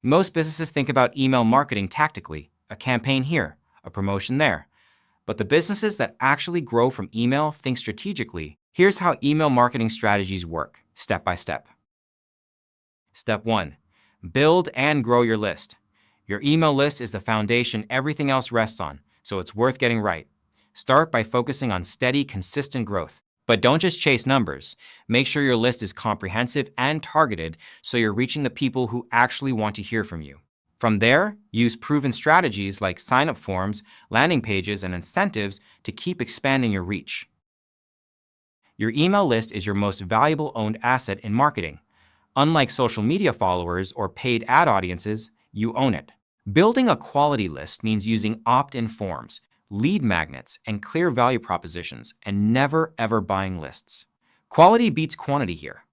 Most businesses think about email marketing tactically, a campaign here, a promotion there. But the businesses that actually grow from email think strategically. Here's how email marketing strategies work, step by step. Step 1. Build and grow your list. Your email list is the foundation everything else rests on, so it's worth getting right. Start by focusing on steady, consistent growth. But don't just chase numbers. Make sure your list is comprehensive and targeted so you're reaching the people who actually want to hear from you. From there, use proven strategies like sign-up forms, landing pages, and incentives to keep expanding your reach. Your email list is your most valuable owned asset in marketing. Unlike social media followers or paid ad audiences, you own it. Building a quality list means using opt-in forms, lead magnets, and clear value propositions, and never ever buying lists. Quality beats quantity here.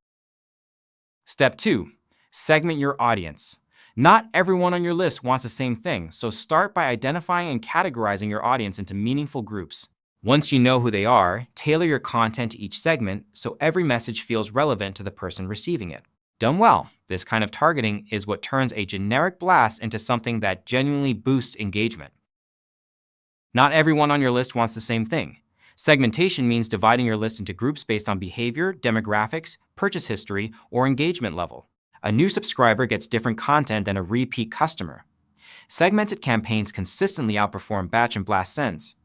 Step 2. Segment your audience. Not everyone on your list wants the same thing, so start by identifying and categorizing your audience into meaningful groups. Once you know who they are, tailor your content to each segment so every message feels relevant to the person receiving it. Done well, this kind of targeting is what turns a generic blast into something that genuinely boosts engagement. Not everyone on your list wants the same thing. Segmentation means dividing your list into groups based on behavior, demographics, purchase history, or engagement level. A new subscriber gets different content than a repeat customer. Segmented campaigns consistently outperform batch and blast sends.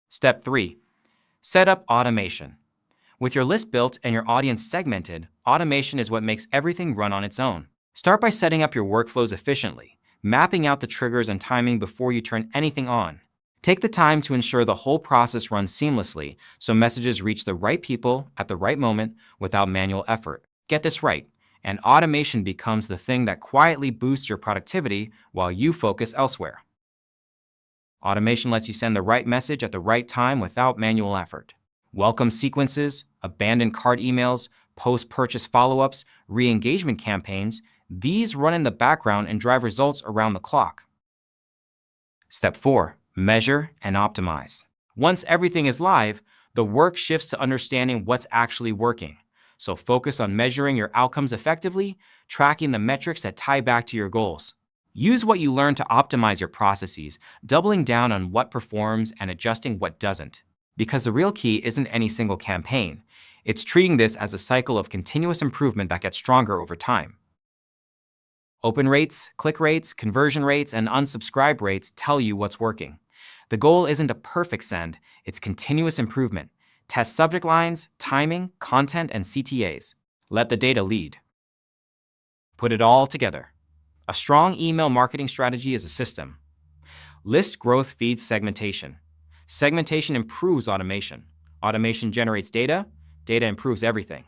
Step 3. Set up automation. With your list built and your audience segmented, automation is what makes everything run on its own. Start by setting up your workflows efficiently, mapping out the triggers and timing before you turn anything on. Take the time to ensure the whole process runs seamlessly so messages reach the right people at the right moment without manual effort. Get this right, and automation becomes the thing that quietly boosts your productivity while you focus elsewhere. Automation lets you send the right message at the right time without manual effort. Welcome sequences, abandoned cart emails, post-purchase follow-ups, re-engagement campaigns, these run in the background and drive results around the clock. Step 4. Measure and optimize. Once everything is live, the work shifts to understanding what's actually working. So focus on measuring your outcomes effectively, tracking the metrics that tie back to your goals. Use what you learn to optimize your processes, doubling down on what performs and adjusting what doesn't. Because the real key isn't any single campaign. It's treating this as a cycle of continuous improvement that gets stronger over time. Open rates, click rates, conversion rates, and unsubscribe rates tell you what's working. The goal isn't a perfect send, it's continuous improvement. Test subject lines, timing, content, and CTAs. Let the data lead. Put it all together. A strong email marketing strategy is a system. List growth feeds segmentation. Segmentation improves automation. Automation generates data. Data improves everything.